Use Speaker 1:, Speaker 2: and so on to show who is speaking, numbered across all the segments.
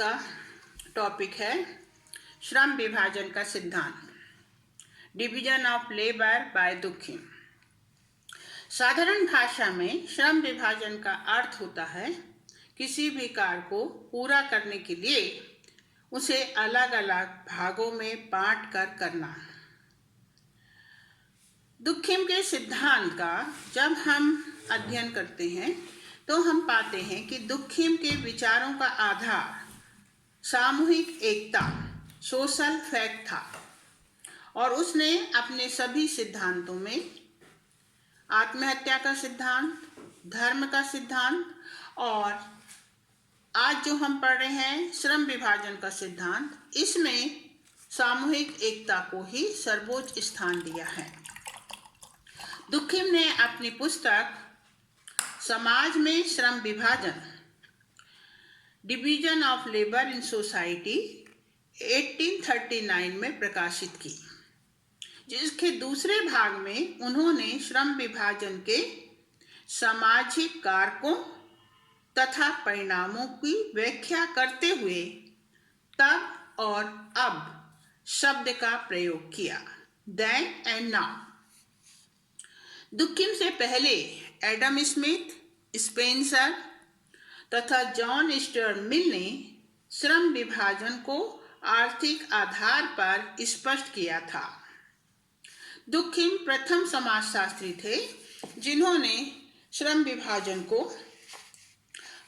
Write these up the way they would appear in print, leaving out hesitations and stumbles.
Speaker 1: का टॉपिक है श्रम विभाजन का सिद्धांत, डिवीजन ऑफ लेबर बाय दुखिम। साधारण भाषा में श्रम विभाजन का अर्थ होता है किसी भी कार्य को पूरा करने के लिए उसे अलग अलग भागों में बांट कर करना। दुखिम के सिद्धांत का जब हम अध्ययन करते हैं तो हम पाते हैं कि दुखिम के विचारों का आधार सामूहिक एकता, सोशल फैक्ट था और उसने अपने सभी सिद्धांतों में आत्महत्या का सिद्धांत, धर्म का सिद्धांत और आज जो हम पढ़ रहे हैं श्रम विभाजन का सिद्धांत, इसमें सामूहिक एकता को ही सर्वोच्च स्थान दिया है। दुखिम ने अपनी पुस्तक समाज में श्रम विभाजन, division of labour in society 1839 में प्रकाशित की, जिसके दूसरे भाग में उन्होंने श्रम विभाजन के सामाजिक कारकों तथा परिणामों की व्याख्या करते हुए तब और अब शब्द का प्रयोग किया, देन एंड नाउ। दुखिम से पहले एडम स्मिथ, स्पेंसर तथा जॉन स्टुअर्ट मिल ने श्रम विभाजन को आर्थिक आधार पर स्पष्ट किया था। दुखिम प्रथम समाजशास्त्री थे जिन्होंने श्रम विभाजन को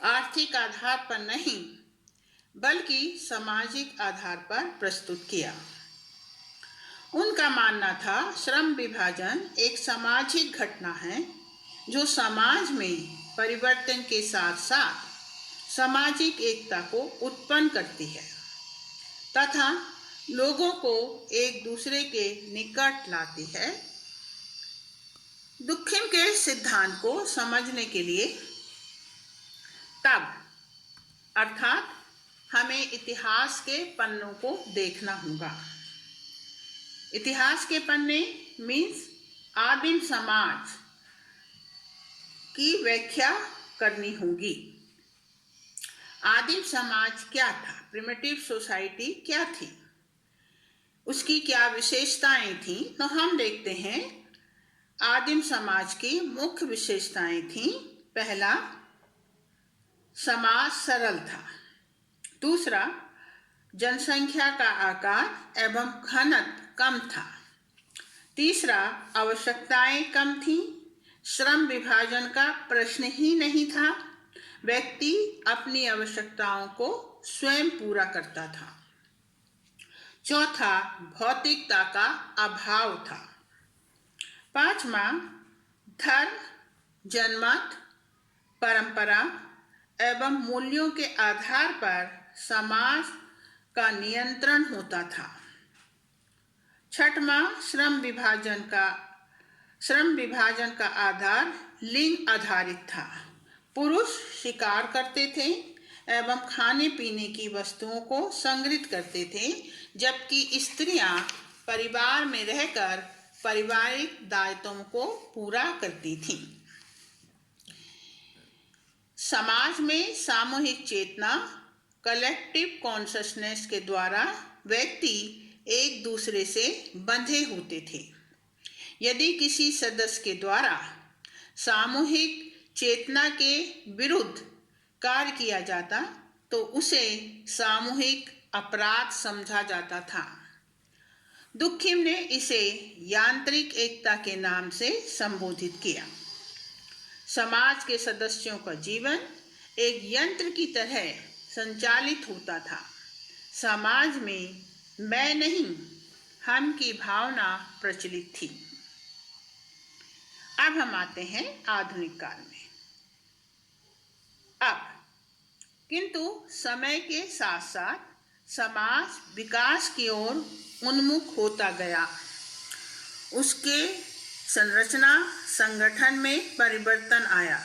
Speaker 1: आर्थिक आधार पर नहीं बल्कि सामाजिक आधार पर प्रस्तुत किया। उनका मानना था श्रम विभाजन एक सामाजिक घटना है जो समाज में परिवर्तन के साथ साथ सामाजिक एकता को उत्पन्न करती है तथा लोगों को एक दूसरे के निकट लाती है। दुखिम के सिद्धांत को समझने के लिए तब अर्थात हमें इतिहास के पन्नों को देखना होगा। इतिहास के पन्ने मीन्स आदिम समाज की व्याख्या करनी होगी। आदिम समाज क्या था, प्रिमिटिव सोसाइटी क्या थी, उसकी क्या विशेषताएं थी, तो हम देखते हैं आदिम समाज की मुख्य विशेषताएं थी। पहला, समाज सरल था। दूसरा, जनसंख्या का आकार एवं घनत्व कम था। तीसरा, आवश्यकताएं कम थीं। श्रम विभाजन का प्रश्न ही नहीं था, व्यक्ति अपनी आवश्यकताओं को स्वयं पूरा करता था। चौथा, भौतिकता का अभाव था। पांचवा, धर्म, जनमत, परंपरा एवं मूल्यों के आधार पर समाज का नियंत्रण होता था। छठवां, श्रम विभाजन का आधार लिंग आधारित था। पुरुष शिकार करते थे एवं खाने पीने की वस्तुओं को संग्रहित करते थे, जबकि स्त्रियां परिवार में रहकर पारिवारिक दायित्वों को पूरा करती थीं। समाज में सामूहिक चेतना, कलेक्टिव कॉन्शसनेस के द्वारा व्यक्ति एक दूसरे से बंधे होते थे। यदि किसी सदस्य के द्वारा सामूहिक चेतना के विरुद्ध कार्य किया जाता तो उसे सामूहिक अपराध समझा जाता था। दुखिम ने इसे यांत्रिक एकता के नाम से संबोधित किया। समाज के सदस्यों का जीवन एक यंत्र की तरह संचालित होता था। समाज में मैं नहीं, हम की भावना प्रचलित थी। अब हम आते हैं आधुनिक काल में। अब किंतु समय के साथ साथ समाज विकास की ओर उन्मुख होता गया। उसके संरचना संगठन में परिवर्तन आया,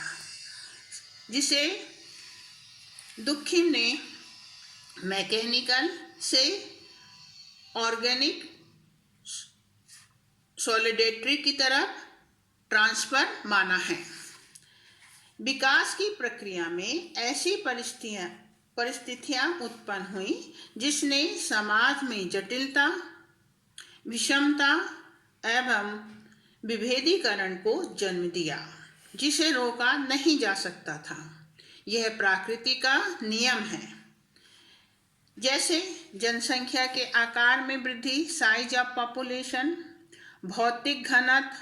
Speaker 1: जिसे दुखिम ने मैकेनिकल से ऑर्गेनिक सॉलिडेरिटी की तरफ ट्रांसफर माना है। विकास की प्रक्रिया में ऐसी परिस्थितियां उत्पन्न हुई जिसने समाज में जटिलता, विषमता एवं विभेदीकरण को जन्म दिया, जिसे रोका नहीं जा सकता था। यह प्रकृति का नियम है। जैसे जनसंख्या के आकार में वृद्धि, साइज ऑफ पॉपुलेशन, भौतिक घनत्व,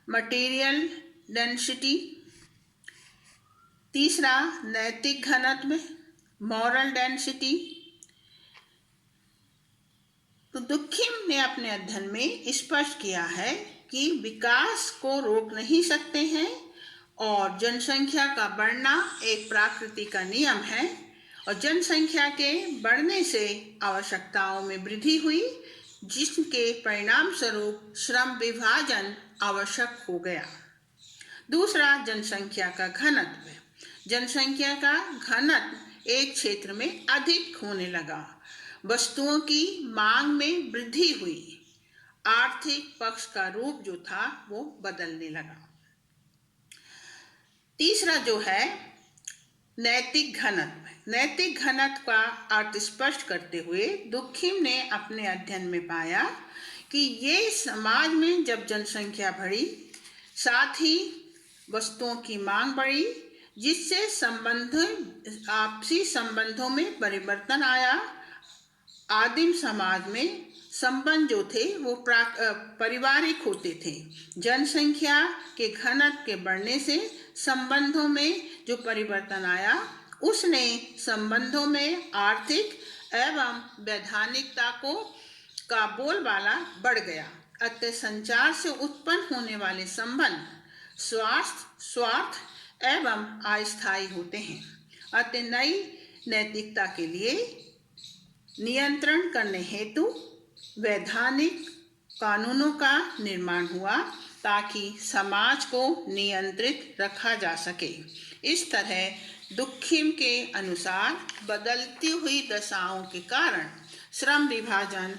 Speaker 1: मटेरियल डेंसिटी। तीसरा, नैतिक घनत्व, मॉरल डेंसिटी। तो दुखिम ने अपने अध्ययन में स्पष्ट किया है कि विकास को रोक नहीं सकते हैं और जनसंख्या का बढ़ना एक प्रकृति का नियम है और जनसंख्या के बढ़ने से आवश्यकताओं में वृद्धि हुई, जिसके परिणाम स्वरूप श्रम विभाजन आवश्यक हो गया। दूसरा, जनसंख्या का घनत्व। जनसंख्या का घनत्व एक क्षेत्र में अधिक होने लगा, वस्तुओं की मांग में वृद्धि हुई, आर्थिक पक्ष का रूप जो था वो बदलने लगा। तीसरा जो है नैतिक घनत्व। नैतिक घनत्व का अर्थ स्पष्ट करते हुए दुखिम ने अपने अध्ययन में पाया कि ये समाज में जब जनसंख्या बढ़ी, साथ ही वस्तुओं की मांग बढ़ी, जिससे आपसी संबंधों में परिवर्तन आया। आदिम समाज में संबंध जो थे वो पारिवारिक होते थे। जनसंख्या के घनत्व के बढ़ने से संबंधों में जो परिवर्तन आया, उसने संबंधों में आर्थिक एवं वैधानिकता का बोलबाला बढ़ गया। अतः संचार से उत्पन्न होने वाले संबंध स्वार्थ एवं अस्थायी होते हैं। अतः नई नैतिकता के लिए नियंत्रण करने हेतु वैधानिक कानूनों का निर्माण हुआ ताकि समाज को नियंत्रित रखा जा सके। इस तरह दुखिम के अनुसार बदलती हुई दशाओं के कारण श्रम विभाजन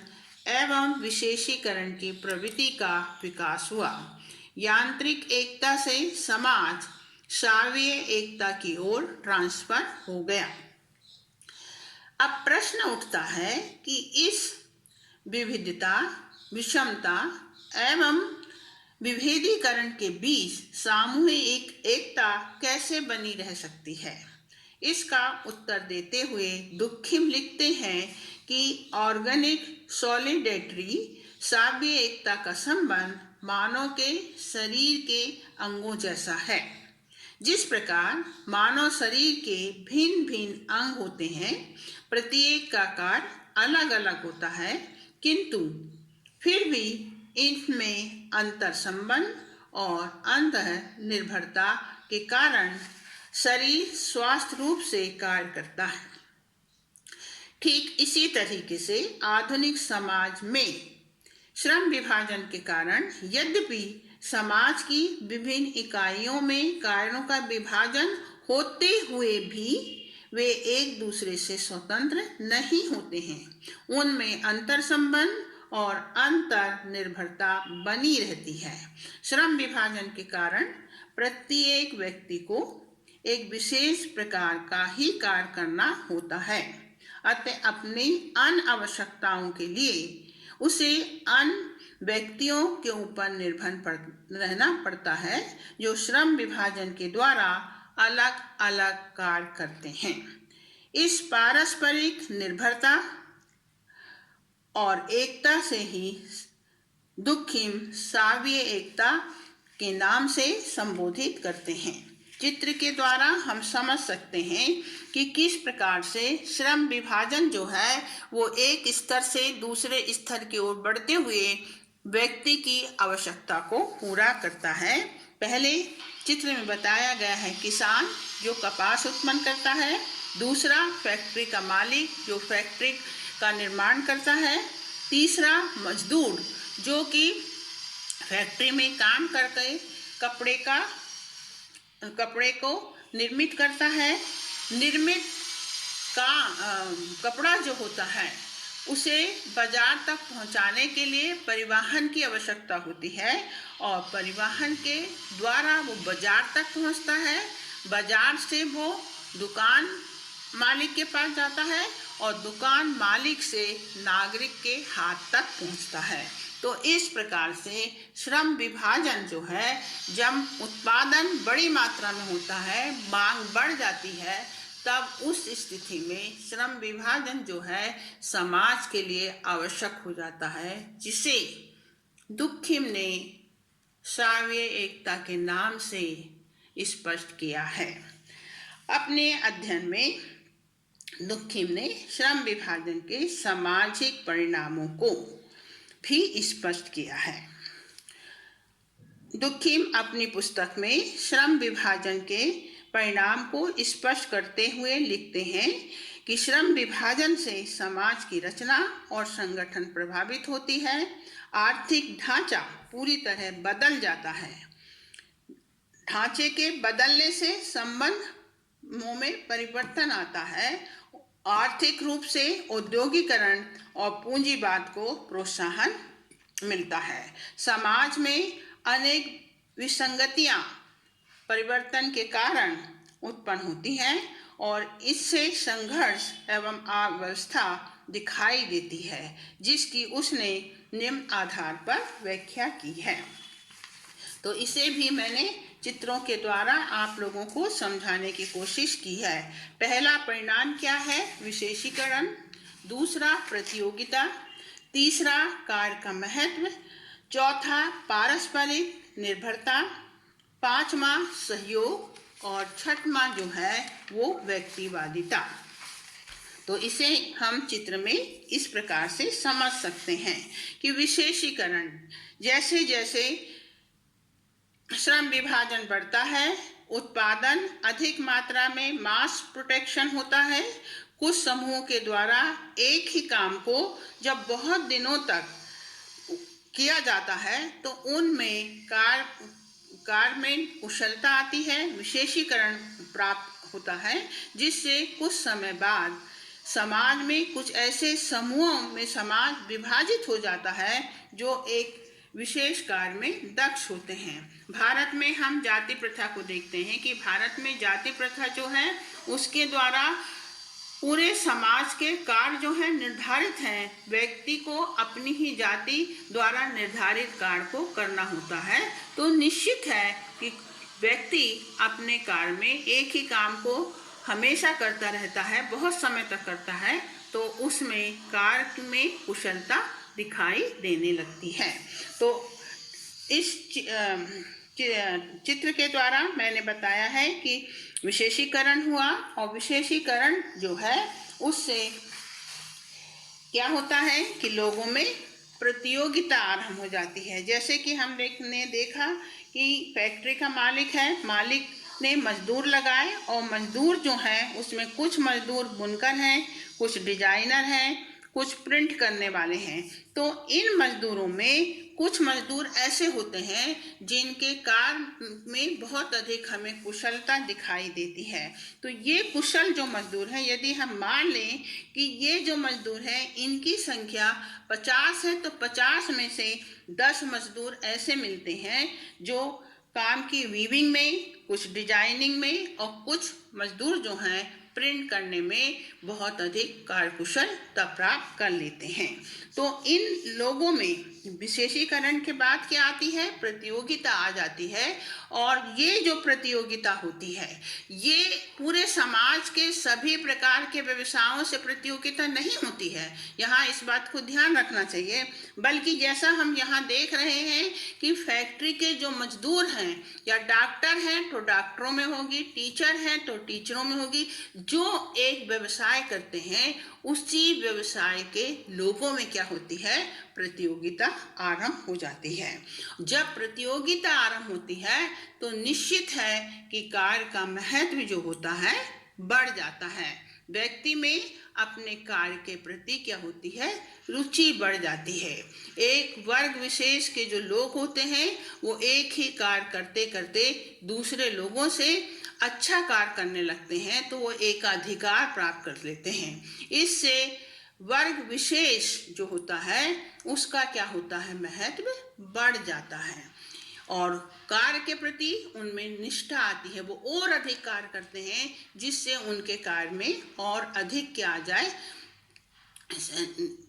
Speaker 1: एवं विशेषीकरण की प्रवृत्ति का विकास हुआ। यांत्रिक एकता से समाज शारीय एकता की ओर ट्रांसफर हो गया। अब प्रश्न उठता है कि इस विविधता, विषमता एवं विभेदीकरण के बीच सामूहिक एकता कैसे बनी रह सकती है। इसका उत्तर देते हुए दुखिम लिखते हैं कि ऑर्गेनिक सॉलिडेरिटी, शारीरिक एकता का संबंध मानव के शरीर के अंगों जैसा है। जिस प्रकार मानव शरीर के भिन्न भिन्न अंग होते हैं, प्रत्येक का कार्य अलग अलग होता है, किंतु फिर भी इनमें अंतर संबंध और अंतर निर्भरता के कारण शरीर स्वास्थ्य रूप से कार्य करता है। ठीक इसी तरीके से आधुनिक समाज में श्रम विभाजन के कारण यद्यपि समाज की विभिन्न इकाइयों में कार्यों का विभाजन होते हुए भी वे एक दूसरे से स्वतंत्र नहीं होते हैं। उनमें अंतर संबंध और अंतर निर्भरता बनी रहती है। श्रम विभाजन के कारण प्रत्येक व्यक्ति को एक विशेष प्रकार का ही कार्य करना होता है। अतः अपनी अन्य आवश्यकताओं के लिए उसे अन्य व्यक्तियों के ऊपर निर्भर रहना पड़ता है, जो श्रम विभाजन के द्वारा अलग अलग कार्य करते हैं। इस पारस्परिक निर्भरता और एकता से ही दुखिम शारीय एकता के नाम से संबोधित करते हैं। चित्र के द्वारा हम समझ सकते हैं कि किस प्रकार से श्रम विभाजन जो है वो एक स्तर से दूसरे स्तर की ओर बढ़ते हुए व्यक्ति की आवश्यकता को पूरा करता है। पहले चित्र में बताया गया है किसान जो कपास उत्पन्न करता है, दूसरा फैक्ट्री का मालिक जो फैक्ट्री का निर्माण करता है, तीसरा मजदूर जो कि फैक्ट्री में काम करके कपड़े को निर्मित करता है। निर्मित कपड़ा जो होता है उसे बाजार तक पहुंचाने के लिए परिवहन की आवश्यकता होती है और परिवहन के द्वारा वो बाजार तक पहुंचता है। बाजार से वो दुकान मालिक के पास जाता है और दुकान मालिक से नागरिक के हाथ तक पहुंचता है। तो इस प्रकार से श्रम विभाजन जो है, जब उत्पादन बड़ी मात्रा में होता है, मांग बढ़ जाती है, तब उस स्थिति में श्रम विभाजन जो है समाज के लिए आवश्यक हो जाता है, जिसे दुखिम ने श्राव्य एकता के नाम से स्पष्ट किया है। अपने अध्ययन में दुखिम ने श्रम विभाजन के सामाजिक परिणामों को भी स्पष्ट किया है। दुखिम अपनी पुस्तक में श्रम विभाजन के परिणाम को स्पष्ट करते हुए लिखते हैं कि श्रम विभाजन से समाज की रचना और संगठन प्रभावित होती है, आर्थिक ढांचा पूरी तरह बदल जाता है। ढांचे के बदलने से संबंधों में परिवर्तन आता है, आर्थिक रूप से औद्योगिकरण और पूंजीवाद को प्रोत्साहन मिलता है। समाज में अनेक विसंगतियां परिवर्तन के कारण उत्पन्न होती हैं और इससे संघर्ष एवं अव्यवस्था दिखाई देती है, जिसकी उसने निम्न आधार पर व्याख्या की है। तो इसे भी मैंने चित्रों के द्वारा आप लोगों को समझाने की कोशिश की है। पहला परिणाम क्या है? विशेषीकरण। दूसरा प्रतियोगिता। तीसरा कार्य का महत्व। चौथा पारस्परिक निर्भरता। पांचवा सहयोग और छठवां जो है वो व्यक्तिवादिता। तो इसे हम चित्र में इस प्रकार से समझ सकते हैं कि विशेषीकरण, जैसे जैसे श्रम विभाजन बढ़ता है, उत्पादन अधिक मात्रा में मास प्रोडक्शन होता है। कुछ समूहों के द्वारा एक ही काम को जब बहुत दिनों तक किया जाता है तो उनमें कार्य में कुशलता आती है, विशेषीकरण प्राप्त होता है, जिससे कुछ समय बाद समाज में कुछ ऐसे समूहों में समाज विभाजित हो जाता है जो एक विशेष कार्य में दक्ष होते हैं। भारत में हम जाति प्रथा को देखते हैं कि भारत में जाति प्रथा जो है उसके द्वारा पूरे समाज के कार्य जो है निर्धारित हैं। व्यक्ति को अपनी ही जाति द्वारा निर्धारित कार्य को करना होता है। तो निश्चित है कि व्यक्ति अपने कार्य में एक ही काम को हमेशा करता रहता है, बहुत समय तक करता है, तो उसमें कार्य में कुशलता दिखाई देने लगती है। तो इस चित्र के द्वारा मैंने बताया है कि विशेषीकरण हुआ और विशेषीकरण जो है उससे क्या होता है कि लोगों में प्रतियोगिता आरंभ हो जाती है। जैसे कि हमने देखा कि फैक्ट्री का मालिक है, मालिक ने मजदूर लगाए और मजदूर जो हैं उसमें कुछ मजदूर बुनकर हैं, कुछ डिजाइनर हैं, कुछ प्रिंट करने वाले हैं। तो इन मजदूरों में कुछ मजदूर ऐसे होते हैं जिनके कार्य में बहुत अधिक हमें कुशलता दिखाई देती है। तो ये कुशल जो मजदूर हैं, यदि हम मान लें कि ये जो मजदूर हैं इनकी संख्या 50 है, तो 50 में से 10 मजदूर ऐसे मिलते हैं जो काम की वीविंग में, कुछ डिजाइनिंग में और कुछ मजदूर जो हैं प्रिंट करने में बहुत अधिक कार्यकुशलता प्राप्त कर लेते हैं। तो इन लोगों में विशेषीकरण के बाद क्या आती है? प्रतियोगिता आ जाती है। और ये जो प्रतियोगिता होती है ये पूरे समाज के सभी प्रकार के व्यवसायों से प्रतियोगिता नहीं होती है। यहाँ इस बात को ध्यान रखना चाहिए। बल्कि जैसा हम यहाँ देख रहे हैं कि फैक्ट्री के जो मजदूर हैं या डॉक्टर हैं तो डॉक्टरों में होगी, टीचर हैं तो टीचरों में होगी। जो एक व्यवसाय करते हैं उसी व्यवसाय के लोगों में क्या होती है? प्रतियोगिता आरंभ हो जाती है। जब प्रतियोगिता आरंभ होती है तो निश्चित है कि कार्य का महत्व जो होता है बढ़ जाता है। व्यक्ति में अपने कार्य के प्रति क्या होती है? रुचि बढ़ जाती है। एक वर्ग विशेष के जो लोग होते हैं वो एक ही कार्य करते करते दूसरे लोगों से अच्छा कार्य करने लगते हैं, तो वो एकाधिकार प्राप्त कर लेते हैं। इससे वर्ग विशेष जो होता है उसका क्या होता है? महत्व बढ़ जाता है। और कार्य के प्रति उनमें निष्ठा आती है, वो और अधिक कार्य करते हैं जिससे उनके कार्य में और अधिक क्या आ जाए,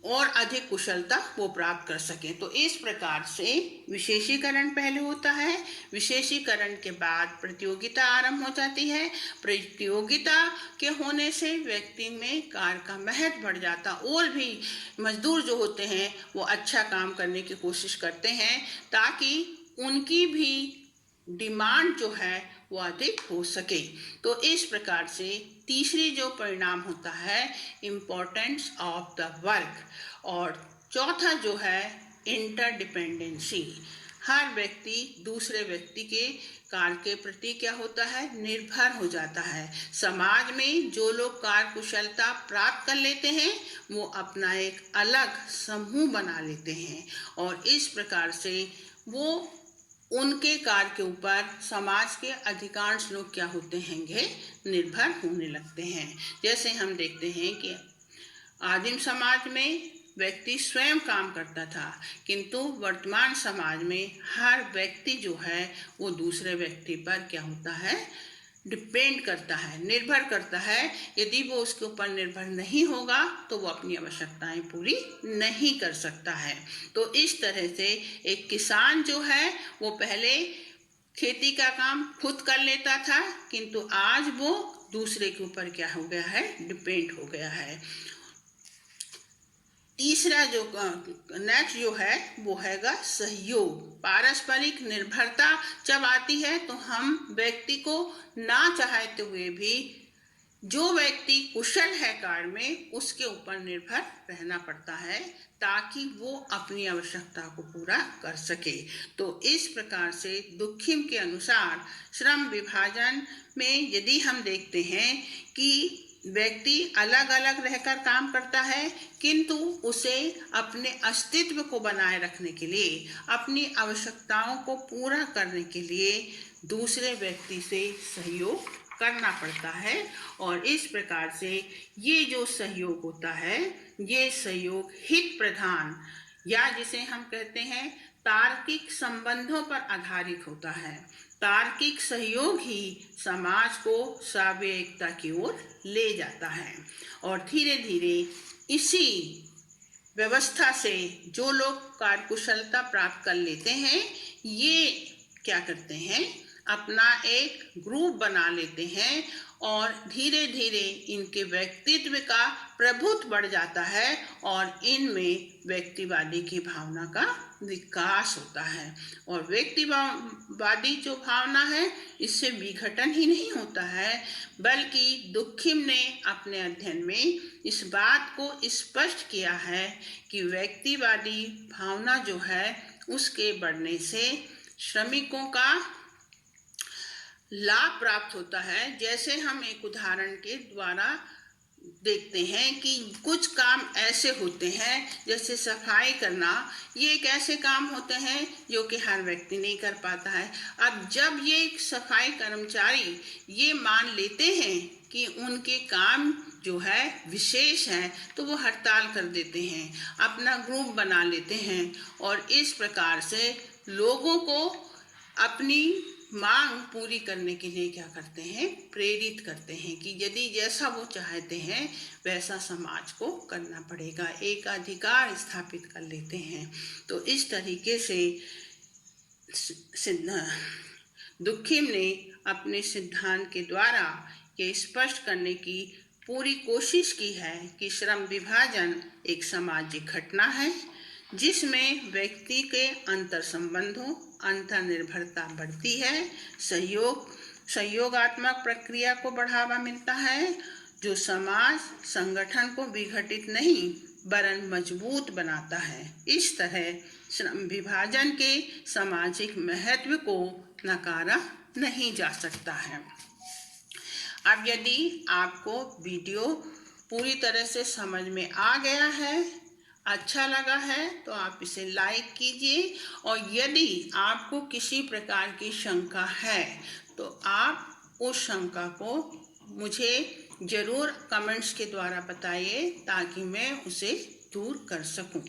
Speaker 1: और अधिक कुशलता वो प्राप्त कर सकें। तो इस प्रकार से विशेषीकरण पहले होता है, विशेषीकरण के बाद प्रतियोगिता आरंभ हो जाती है। प्रतियोगिता के होने से व्यक्ति में कार्य का महत्व बढ़ जाता, और भी मजदूर जो होते हैं वो अच्छा काम करने की कोशिश करते हैं ताकि उनकी भी डिमांड जो है वो अधिक हो सके। तो इस प्रकार से तीसरी जो परिणाम होता है, इम्पोर्टेंस ऑफ द वर्क, और चौथा जो है इंटरडिपेंडेंसी। हर व्यक्ति दूसरे व्यक्ति के कार्य के प्रति क्या होता है, निर्भर हो जाता है। समाज में जो लोग कार्य कुशलता प्राप्त कर लेते हैं वो अपना एक अलग समूह बना लेते हैं, और इस प्रकार से वो उनके कार्य के ऊपर समाज के अधिकांश लोग क्या होते हैंगे, निर्भर होने लगते हैं। जैसे हम देखते हैं कि आदिम समाज में व्यक्ति स्वयं काम करता था, किंतु वर्तमान समाज में हर व्यक्ति जो है वो दूसरे व्यक्ति पर क्या होता है, डिपेंड करता है, निर्भर करता है। यदि वो उसके ऊपर निर्भर नहीं होगा तो वो अपनी आवश्यकताएं पूरी नहीं कर सकता है। तो इस तरह से एक किसान जो है वो पहले खेती का काम खुद कर लेता था, किंतु आज वो दूसरे के ऊपर क्या हो गया है, डिपेंड हो गया है। तीसरा जो नेक्स्ट जो है वो हैगा सहयोग। पारस्परिक निर्भरता जब आती है तो हम व्यक्ति को ना चाहते हुए भी जो व्यक्ति कुशल है कार्य में उसके ऊपर निर्भर रहना पड़ता है ताकि वो अपनी आवश्यकता को पूरा कर सके। तो इस प्रकार से दुखिम के अनुसार श्रम विभाजन में यदि हम देखते हैं कि व्यक्ति अलग अलग रहकर काम करता है, किंतु उसे अपने अस्तित्व को बनाए रखने के लिए, अपनी आवश्यकताओं को पूरा करने के लिए दूसरे व्यक्ति से सहयोग करना पड़ता है। और इस प्रकार से ये जो सहयोग होता है ये सहयोग हित प्रधान या जिसे हम कहते हैं तार्किक संबंधों पर आधारित होता है। तार्किक सहयोग ही समाज को सावयिकता की ओर ले जाता है, और धीरे धीरे इसी व्यवस्था से जो लोग कार्यकुशलता प्राप्त कर लेते हैं ये क्या करते हैं, अपना एक ग्रुप बना लेते हैं, और धीरे धीरे इनके व्यक्तित्व का प्रभुत्व बढ़ जाता है और इनमें व्यक्तिवादी की भावना का विकास होता है। और व्यक्तिवादी जो भावना है इससे विघटन ही नहीं होता है, बल्कि दुखिम ने अपने अध्ययन में इस बात को स्पष्ट किया है कि व्यक्तिवादी भावना जो है उसके बढ़ने से श्रमिकों का लाभ प्राप्त होता है। जैसे हम एक उदाहरण के द्वारा देखते हैं कि कुछ काम ऐसे होते हैं जैसे सफाई करना, ये एक ऐसे काम होते हैं जो कि हर व्यक्ति नहीं कर पाता है। अब जब ये सफाई कर्मचारी ये मान लेते हैं कि उनके काम जो है विशेष है तो वो हड़ताल कर देते हैं, अपना ग्रुप बना लेते हैं, और इस प्रकार से लोगों को अपनी मांग पूरी करने के लिए क्या करते हैं, प्रेरित करते हैं कि यदि जैसा वो चाहते हैं वैसा समाज को करना पड़ेगा, एक अधिकार स्थापित कर लेते हैं। तो इस तरीके से दुखिम ने अपने सिद्धांत के द्वारा ये स्पष्ट करने की पूरी कोशिश की है कि श्रम विभाजन एक सामाजिक घटना है जिसमें व्यक्ति के अंतर संबंधों, अंतर निर्भरता बढ़ती है, सहयोगात्मक प्रक्रिया को बढ़ावा मिलता है जो समाज संगठन को विघटित नहीं वरन मजबूत बनाता है। इस तरह श्रम विभाजन के सामाजिक महत्व को नकारा नहीं जा सकता है। अब यदि आपको वीडियो पूरी तरह से समझ में आ गया है, अच्छा लगा है, तो आप इसे लाइक कीजिए, और यदि आपको किसी प्रकार की शंका है तो आप उस शंका को मुझे ज़रूर कमेंट्स के द्वारा बताइए ताकि मैं उसे दूर कर सकूं।